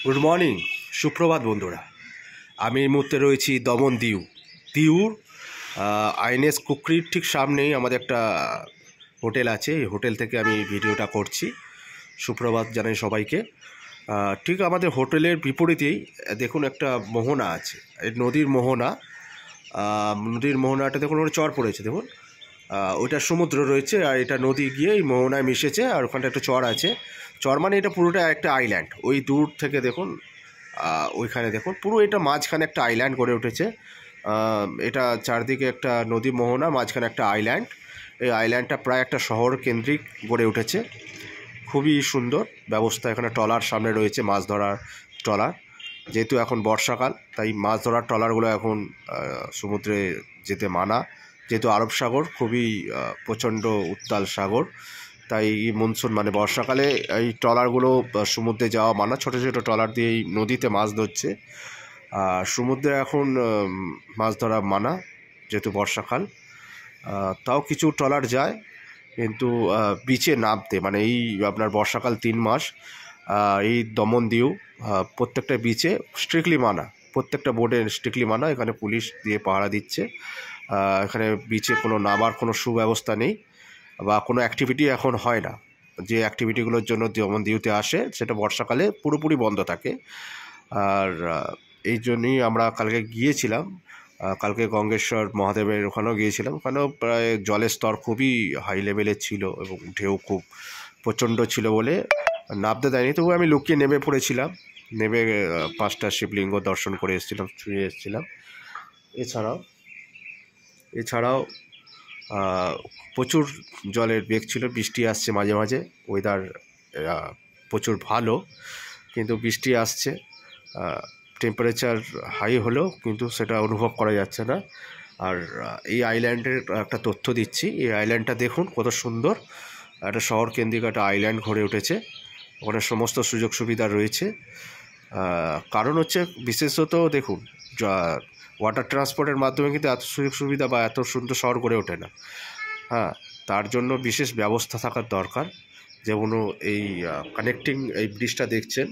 Good morning, সুপ্রভাত বন্ধুরা। আমি এই মুহূর্তে রয়েছি দমন দিউর আইএনএস কুকরির ঠিক সামনেই আমাদের একটা হোটেল আছে। এই হোটেল থেকে আমি ভিডিওটা করছি। সুপ্রভাত জানাই সবাইকে। ঠিক আমাদের হোটেলের বিপরীতেই দেখুন একটা মোহনা আছে, এই নদীর মোহনাটা দেখুন, ওটা চর পড়েছে দেখুন। ওইটা সমুদ্র রয়েছে আর এটা নদী গিয়ে এই মোহনায় মিশেছে, আর ওখানটা একটা চর আছে। চর মানে এটা পুরোটা একটা আইল্যান্ড। ওই দূর থেকে দেখুন, ওইখানে দেখুন পুরো এটা মাঝখানে একটা আইল্যান্ড গড়ে উঠেছে। এটা চারদিকে একটা নদী মোহনা, মাঝখানে একটা আইল্যান্ড। এই আইল্যান্ডটা প্রায় একটা শহর কেন্দ্রিক গড়ে উঠেছে। খুবই সুন্দর ব্যবস্থা। এখানে ট্রলার সামনে রয়েছে, মাছ ধরার ট্রলার। যেহেতু এখন বর্ষাকাল, তাই মাছ ধরার ট্রলারগুলো এখন সমুদ্রে যেতে মানা। যেহেতু আরব সাগর খুবই প্রচণ্ড উত্তাল সাগর, তাই মনসুন মানে বর্ষাকালে এই ট্রলারগুলো সমুদ্রে যাওয়া মানা। ছোটো ছোটো ট্রলার দিয়ে এই নদীতে মাছ ধরছে। আর সমুদ্রে এখন মাছ ধরা মানা যেহেতু বর্ষাকাল। তাও কিছু ট্রলার যায়, কিন্তু বিচে নামতে মানে এই আপনার বর্ষাকাল 3 মাস এই দমন দিউ প্রত্যেকটা বিচে স্ট্রিক্টলি মানা, প্রত্যেকটা বোর্ডে স্ট্রিক্টলি মানা। এখানে পুলিশ দিয়ে পাহারা দিচ্ছে। এখানে বিচে কোনো নামার কোনো সুব্যবস্থা নেই বা কোনো অ্যাক্টিভিটি এখন হয় না। যে অ্যাক্টিভিটিগুলোর জন্য দমন দিউতে আসে সেটা বর্ষাকালে পুরোপুরি বন্ধ থাকে। আর এই জন্যই আমরা কালকে গিয়েছিলাম। কালকে গঙ্গেশ্বর মহাদেবের ওখানেও গিয়েছিলাম। ওখানেও প্রায় জলের স্তর খুবই হাই লেভেলের ছিল এবং ঢেউ খুব প্রচণ্ড ছিল বলে নামতে দেয়নি। তবু আমি লুকিয়ে নেমে পড়েছিলাম। নেমে 5টা শিবলিঙ্গ দর্শন করে এসেছিলাম, ছুঁয়ে এসেছিলাম। এছাড়াও প্রচুর জলের বেগ ছিল। বৃষ্টি আসছে মাঝে মাঝে, ওয়েদার প্রচুর ভালো, কিন্তু বৃষ্টি আসছে। টেম্পারেচার হাই হলেও কিন্তু সেটা অনুভব করা যাচ্ছে না। আর এই আইল্যান্ডের একটা তথ্য দিচ্ছি। এই আইল্যান্ডটা দেখুন কত সুন্দর। একটা শহর কেন্দ্রিক একটা আইল্যান্ড গড়ে উঠেছে। ওখানে সমস্ত সুযোগ সুবিধা রয়েছে। কারণ হচ্ছে বিশেষত দেখুন, ওয়াটার ট্রান্সপোর্টের মাধ্যমে কিন্তু এত সুযোগ সুবিধা বা এত সুন্দর শহর গড়ে ওঠে না। তার জন্য বিশেষ ব্যবস্থা থাকার দরকার। যেমন এই কানেক্টিং এই ব্রিজটা দেখছেন,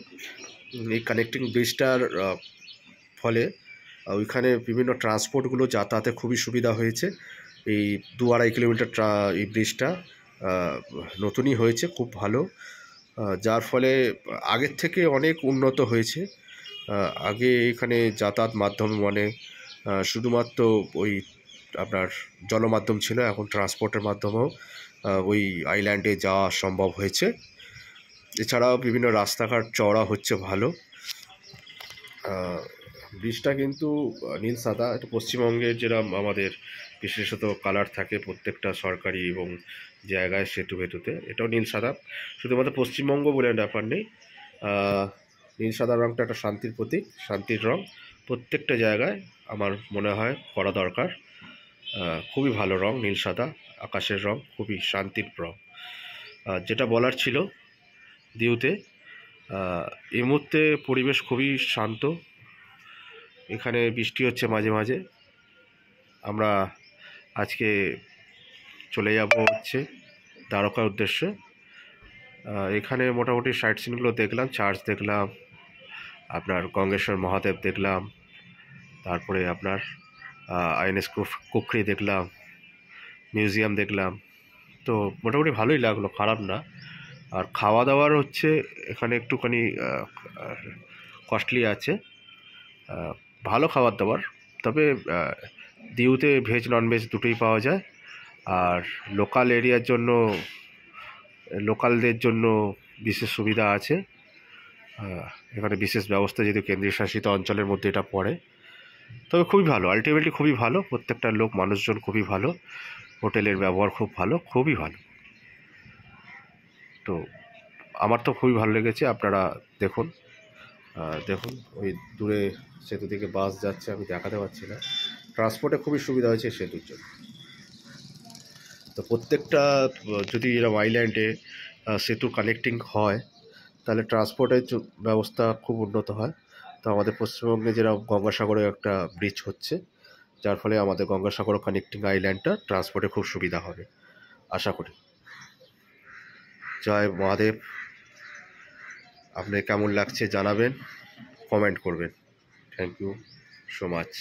এই কানেক্টিং ব্রিজটার ফলে ওইখানে বিভিন্ন ট্রান্সপোর্টগুলো যাতায়াতে খুবই সুবিধা হয়েছে। এই 2-2.5 কিলোমিটার এই ব্রিজটা নতুনই হয়েছে, খুব ভালো। যার ফলে আগের থেকে অনেক উন্নত হয়েছে। আগে এখানে যাতায়াত মাধ্যম মানে শুধুমাত্র ওই আপনার জলমাধ্যম ছিল, এখন ট্রান্সপোর্টের মাধ্যমেও ওই আইল্যান্ডে যাওয়া সম্ভব হয়েছে। এছাড়াও বিভিন্ন রাস্তাঘাট চওড়া হচ্ছে ভালো। ব্রিজটা কিন্তু নীল সাদা। এটা পশ্চিমবঙ্গের যেরকম আমাদের বিশেষত কালার থাকে প্রত্যেকটা সরকারি এবং জায়গায় সেতুতে, এটাও নীল সাদা। শুধুমাত্র পশ্চিমবঙ্গ বলে ব্যাপার নেই। নীল সাদা রঙটা একটা শান্তির প্রতীক, শান্তির রঙ। প্রত্যেকটা জায়গায় আমার মনে হয় করা দরকার। খুবই ভালো রঙ নীল সাদা, আকাশের রঙ, খুবই শান্তির রঙ। যেটা বলার ছিল, দিউতে এই মুহূর্তে পরিবেশ খুবই শান্ত। এখানে বৃষ্টি হচ্ছে মাঝে মাঝে। আমরা আজকে চলে যাব হচ্ছে দ্বারকার উদ্দেশ্যে। এখানে মোটামুটি সাইট সিনগুলো দেখলাম, চার্চ দেখলাম, আপনার গঙ্গেশ্বর মহাদেব দেখলাম, তারপরে আপনার আইএনএস কুকরি দেখলাম, মিউজিয়াম দেখলাম। তো মোটামুটি ভালোই লাগলো, খারাপ না। আর খাওয়া দাওয়ার হচ্ছে এখানে একটুখানি কস্টলি আছে, ভালো খাবার দাবার। তবে দিউতে ভেজ ননভেজ দুটোই পাওয়া যায়। আর লোকাল এরিয়ার জন্য, লোকালদের জন্য বিশেষ সুবিধা আছে। এখানে বিশেষ ব্যবস্থা, যেহেতু কেন্দ্রীয় শাসিত অঞ্চলের মধ্যে এটা পড়ে। তবে খুবই ভালো, আলটিমেটলি খুবই ভালো। প্রত্যেকটা মানুষজন খুবই ভালো, হোটেলের ব্যবহার খুব ভালো, খুবই ভালো। তো আমার তো খুবই ভালো লেগেছে। আপনারা দেখুন ওই দূরে সেতু থেকে বাস যাচ্ছে, আমি দেখাতে পারছি না। ট্রান্সপোর্টে খুবই সুবিধা হয়েছে সেতুর জন্য। তো প্রত্যেকটা যদি এরকম আইল্যান্ডে সেতু কানেক্টিং হয়, তাহলে ট্রান্সপোর্টের ব্যবস্থা খুব উন্নত হয়। তো আমাদের পশ্চিমবঙ্গে যেরকম গঙ্গাসাগরে একটা ব্রিজ হচ্ছে, যার ফলে আমাদের গঙ্গাসাগর কানেক্টিং আইল্যান্ডটা ট্রান্সপোর্টে খুব সুবিধা হবে আশা করি। জয় মহাদেব। আপনি কেমন লাগছে জানাবেন। কমেন্ট করবেন। Thank you so much.